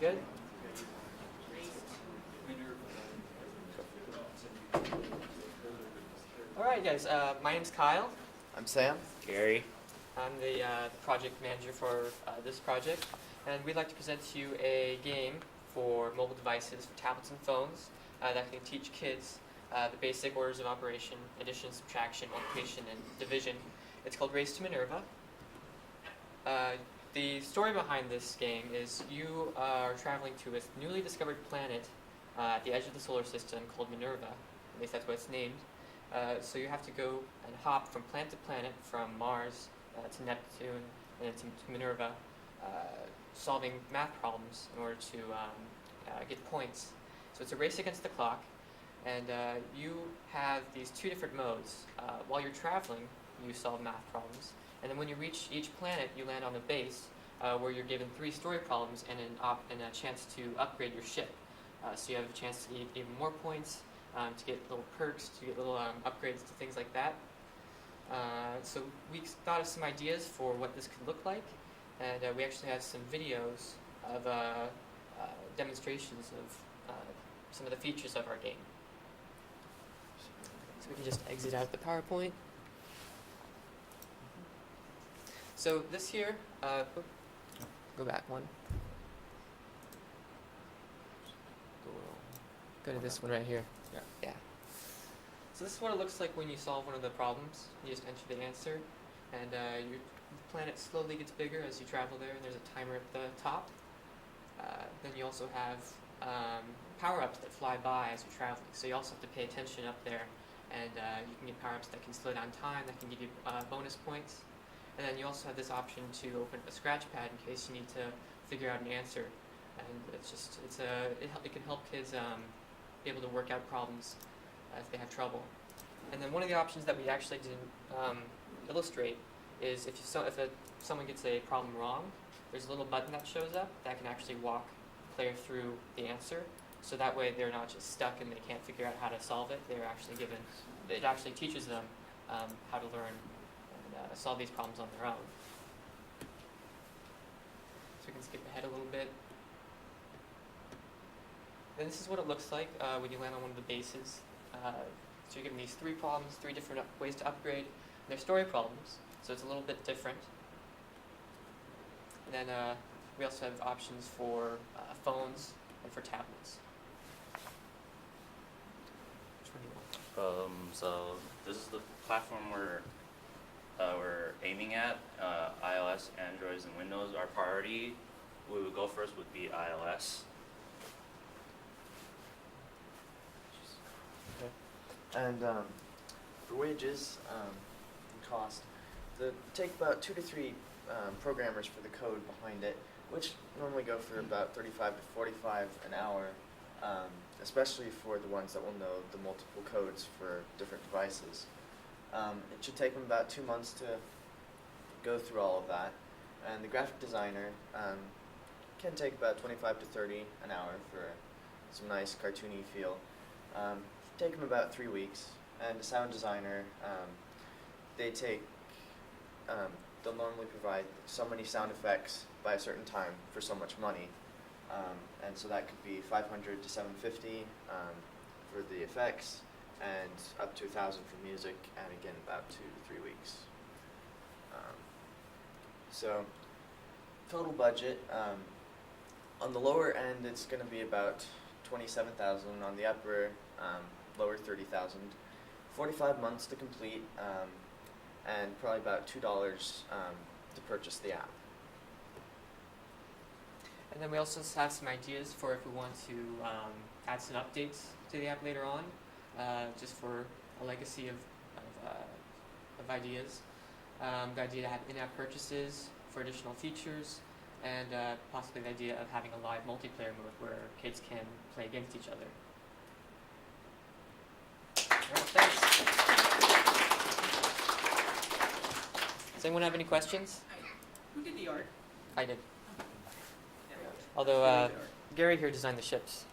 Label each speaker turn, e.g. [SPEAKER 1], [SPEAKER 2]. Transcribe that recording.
[SPEAKER 1] Good? Alright guys, my name's Kyle.
[SPEAKER 2] I'm Sam.
[SPEAKER 3] Gary.
[SPEAKER 1] I'm the project manager for this project, and we'd like to present to you a game for mobile devices, for tablets and phones, that can teach kids the basic orders of operation, addition, subtraction, multiplication, and division. It's called Race to Minerva. The story behind this game is you are traveling to a newly discovered planet at the edge of the solar system called Minerva. At least that's what it's named. So you have to go and hop from planet to planet, from Mars to Neptune and then to Minerva, solving math problems in order to get points. So it's a race against the clock, and you have these two different modes. While you're traveling, you solve math problems, and then when you reach each planet, you land on a base where you're given 3 story problems and a chance to upgrade your ship. So you have a chance to get even more points, to get little perks, to get little upgrades to things like that. So we thought of some ideas for what this could look like, and we actually have some videos of demonstrations of some of the features of our game. So we can just exit out the PowerPoint. So this here, go back one. Go to this one right here. Yeah. So this is what it looks like when you solve one of the problems. You just enter the answer, and your planet slowly gets bigger as you travel there, and there's a timer at the top. Then you also have power-ups that fly by as you're traveling, so you also have to pay attention up there, and you can get power-ups that can slow down time, that can give you bonus points. And then you also have this option to open a scratch pad in case you need to figure out an answer, and it can help kids be able to work out problems if they have trouble. And then one of the options that we actually didn't illustrate is if someone gets a problem wrong, there's a little button that shows up that can actually walk the player through the answer, so that way they're not just stuck and they can't figure out how to solve it. They're actually given, it actually teaches them how to learn and solve these problems on their own. So we can skip ahead a little bit. And this is what it looks like when you land on one of the bases. So you're given these 3 problems, 3 different ways to upgrade. And they're story problems, so it's a little bit different. And then we also have options for phones and for tablets. Which one do you want?
[SPEAKER 3] So this is the platform we're aiming at. iOS, Androids, and Windows. Our priority, we would go first, would be iOS.
[SPEAKER 2] And for wages and cost, it take about 2 to 3 programmers for the code behind it, which normally go for about 35 to 45 an hour, especially for the ones that will know the multiple codes for different devices. It should take them about 2 months to go through all of that, and the graphic designer can take about 25 to 30 an hour for some nice cartoony feel. Take them about 3 weeks, and the sound designer, they'll normally provide so many sound effects by a certain time for so much money, and so that could be 500 to 750 for the effects, and up to 1,000 for music, and again about 2 to 3 weeks. So total budget, on the lower end it's going to be about 27,000, on the upper lower 30,000, 45 months to complete, and probably about $2 to purchase the app.
[SPEAKER 1] And then we also have some ideas for if we want to add some updates to the app later on, just for a legacy of ideas. The idea to have in-app purchases for additional features, and possibly the idea of having a live multiplayer mode where kids can play against each other. All right, thanks. Does anyone have any questions?
[SPEAKER 4] Who did the art?
[SPEAKER 1] I did.
[SPEAKER 4] Yeah.
[SPEAKER 1] Although Gary here designed the ships.